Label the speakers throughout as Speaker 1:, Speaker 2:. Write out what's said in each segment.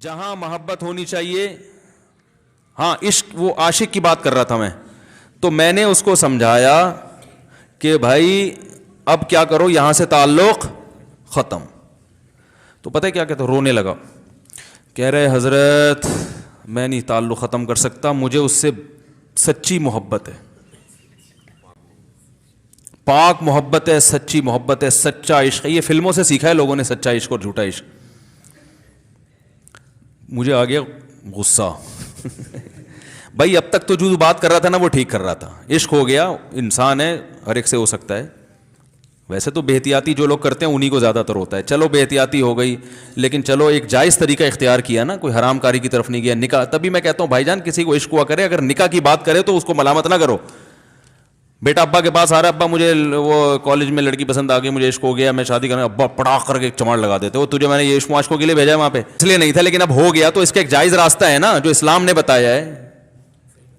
Speaker 1: جہاں محبت ہونی چاہیے. ہاں عشق, وہ عاشق کی بات کر رہا تھا میں, تو میں نے اس کو سمجھایا کہ بھائی اب کیا کرو, یہاں سے تعلق ختم. تو پتہ ہے کیا کہتا, رونے لگا, کہہ رہے حضرت میں نہیں تعلق ختم کر سکتا, مجھے اس سے سچی محبت ہے, پاک محبت ہے, سچی محبت ہے, سچا عشق ہے. یہ فلموں سے سیکھا ہے لوگوں نے, سچا عشق اور جھوٹا عشق. مجھے آ گیا غصہ. بھائی اب تک تو جو بات کر رہا تھا نا وہ ٹھیک کر رہا تھا, عشق ہو گیا, انسان ہے, ہر ایک سے ہو سکتا ہے. ویسے تو بے احتیاطی جو لوگ کرتے ہیں انہی کو زیادہ تر ہوتا ہے, چلو بے احتیاطی ہو گئی, لیکن چلو ایک جائز طریقہ اختیار کیا نا, کوئی حرام کاری کی طرف نہیں گیا. نکاح, تبھی میں کہتا ہوں بھائی جان کسی کو عشق ہوا کرے, اگر نکاح کی بات کرے تو اس کو ملامت نہ کرو. بیٹا ابا کے پاس آ رہا ہے, ابا مجھے وہ کالج میں لڑکی پسند آ گئی, مجھے عشق ہو گیا, میں شادی کرنا, ابا پڑا کر کے چماڑ لگا دیتے, وہ تجھے میں نے یہ عشق معاشقوں کے لیے بھیجا ہے وہاں پہ, اس لیے نہیں تھا, لیکن اب ہو گیا تو اس کا ایک جائز راستہ ہے نا جو اسلام نے بتایا ہے.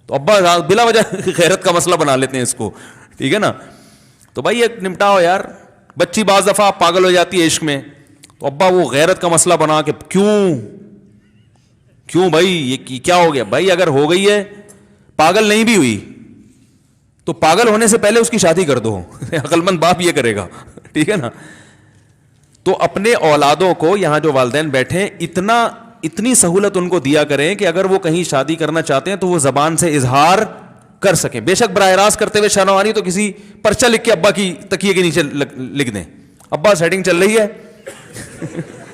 Speaker 1: تو ابا بلا وجہ غیرت کا مسئلہ بنا لیتے ہیں اس کو, ٹھیک ہے نا. تو بھائی ایک نمٹاؤ یار. بچی بعض دفعہ پاگل ہو جاتی ہے عشق میں, تو ابا وہ غیرت کا مسئلہ بنا کے کیوں بھائی یہ کیا ہو گیا. بھائی اگر ہو گئی ہے, پاگل نہیں بھی ہوئی تو پاگل ہونے سے پہلے اس کی شادی کر دو. عقل مند باپ یہ کرے گا, ٹھیک ہے نا. تو اپنے اولادوں کو, یہاں جو والدین بیٹھے, اتنی سہولت ان کو دیا کریں کہ اگر وہ کہیں شادی کرنا چاہتے ہیں تو وہ زبان سے اظہار کر سکیں. بے شک براہ راست کرتے ہوئے شرم آنی تو کسی پرچہ لکھ کے ابا کی تکیے کے نیچے لکھ دیں, ابا سیٹنگ چل رہی ہے.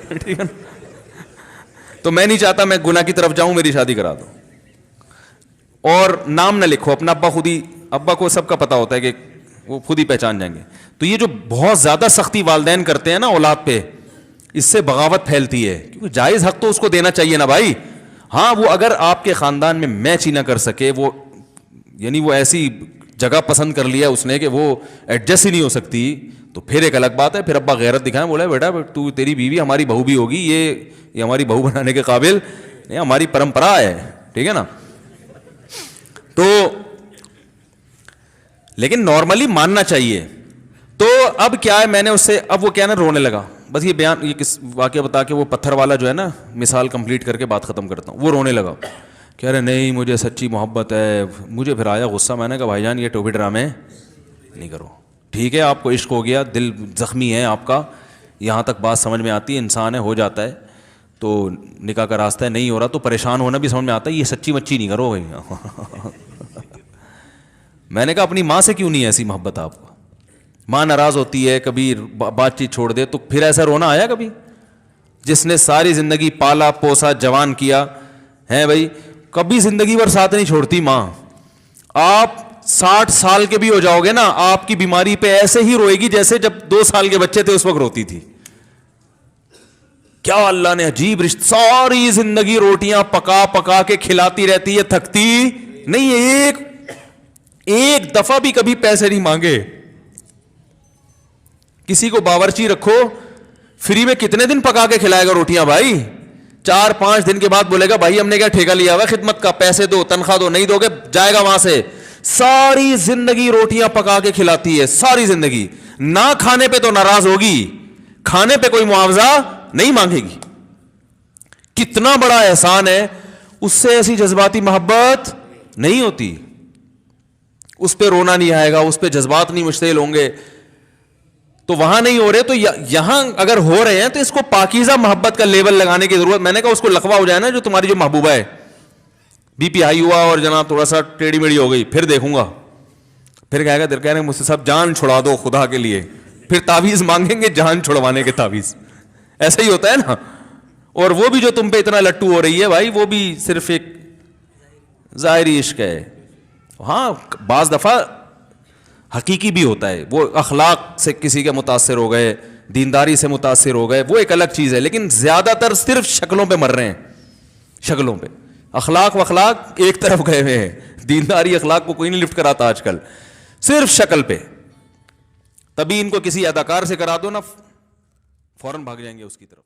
Speaker 1: ٹھیک ہے نا. تو میں نہیں چاہتا میں گناہ کی طرف جاؤں, میری شادی کرا دو. اور نام نہ لکھو اپنا, ابا خود ہی, ابا کو سب کا پتا ہوتا ہے کہ وہ خود ہی پہچان جائیں گے. تو یہ جو بہت زیادہ سختی والدین کرتے ہیں نا اولاد پہ, اس سے بغاوت پھیلتی ہے, کیونکہ جائز حق تو اس کو دینا چاہیے نا بھائی. ہاں وہ اگر آپ کے خاندان میں میچ ہی نہ کر سکے, وہ یعنی وہ ایسی جگہ پسند کر لیا اس نے کہ وہ ایڈجسٹ ہی نہیں ہو سکتی, تو پھر ایک الگ بات ہے. پھر ابا غیرت دکھائیں, بولا بیٹا تو تیری بیوی ہماری بہو بھی ہوگی, یہ ہماری بہو بنانے کے قابل, یہ ہماری پرمپرا ہے, ٹھیک ہے نا. تو لیکن نارملی ماننا چاہیے. تو اب کیا ہے, میں نے اس سے, اب وہ کیا نا رونے لگا. بس یہ بیان, یہ کس واقعہ بتا کے وہ پتھر والا جو ہے نا مثال کمپلیٹ کر کے بات ختم کرتا ہوں. وہ رونے لگا, کہہ رہے نہیں مجھے سچی محبت ہے. مجھے پھر آیا غصہ, میں نے کہا بھائی جان یہ ٹوپی ڈرامے نہیں کرو. ٹھیک ہے آپ کو عشق ہو گیا, دل زخمی ہے آپ کا, یہاں تک بات سمجھ میں آتی ہے, انسان ہے, ہو جاتا ہے. تو نکاح کا راستہ ہے, نہیں ہو رہا تو پریشان ہونا بھی سمجھ میں آتا ہے, یہ سچی مچی نہیں کرو بھائی. میں نے کہا اپنی ماں سے کیوں نہیں ایسی محبت آپ کو, ماں ناراض ہوتی ہے, کبھی بات چیت چھوڑ دے تو پھر ایسا رونا آیا کبھی؟ جس نے ساری زندگی پالا پوسا جوان کیا ہے بھائی, کبھی زندگی بھر ساتھ نہیں چھوڑتی ماں. آپ 60 سال کے بھی ہو جاؤ گے نا, آپ کی بیماری پہ ایسے ہی روئے گی جیسے جب 2 سال کے بچے تھے اس وقت روتی تھی. کیا اللہ نے عجیب رشتہ, ساری زندگی روٹیاں پکا پکا کے کھلاتی رہتی ہے, تھکتی نہیں ہے, ایک دفعہ بھی کبھی پیسے نہیں مانگے. کسی کو باورچی رکھو, فری میں کتنے دن پکا کے کھلائے گا روٹیاں بھائی؟ 4-5 دن کے بعد بولے گا بھائی ہم نے کیا ٹھیکہ لیا ہوا خدمت کا, پیسے دو, تنخواہ دو, نہیں دو گے جائے گا وہاں سے. ساری زندگی روٹیاں پکا کے کھلاتی ہے, ساری زندگی. نہ کھانے پہ تو ناراض ہوگی, کھانے پہ کوئی معاوضہ نہیں مانگے گی. کتنا بڑا احسان ہے, اس سے ایسی جذباتی محبت نہیں ہوتی. اس پہ رونا نہیں آئے گا, اس پہ جذبات نہیں مشتعل ہوں گے. تو وہاں نہیں ہو رہے تو یہاں اگر ہو رہے ہیں تو اس کو پاکیزہ محبت کا لیبل لگانے کی ضرورت. میں نے کہا اس کو لقبہ ہو جائے نا جو تمہاری جو محبوبہ ہے, بی پی ہائی ہوا اور جناب تھوڑا سا ٹیڑھی میڑھی ہو گئی, پھر دیکھوں گا, پھر کہے گا, کہہ رہے مجھ سے سب جان چھڑا دو خدا کے لیے, پھر تعویذ مانگیں گے جان چھڑوانے کے تعویذ. ایسا ہی ہوتا ہے نا. اور وہ بھی جو تم پہ اتنا لٹو ہو رہی ہے بھائی, وہ بھی صرف ایک ظاہری عشق ہے. ہاں بعض دفعہ حقیقی بھی ہوتا ہے, وہ اخلاق سے کسی کے متاثر ہو گئے, دینداری سے متاثر ہو گئے, وہ ایک الگ چیز ہے. لیکن زیادہ تر صرف شکلوں پہ مر رہے ہیں, شکلوں پہ. اخلاق وخلاق ایک طرف گئے ہوئے ہیں, دینداری اخلاق کو کوئی نہیں لفٹ کراتا آج کل, صرف شکل پہ. تبھی ان کو کسی اداکار سے کرا دو نا, فوراً بھاگ جائیں گے اس کی طرف.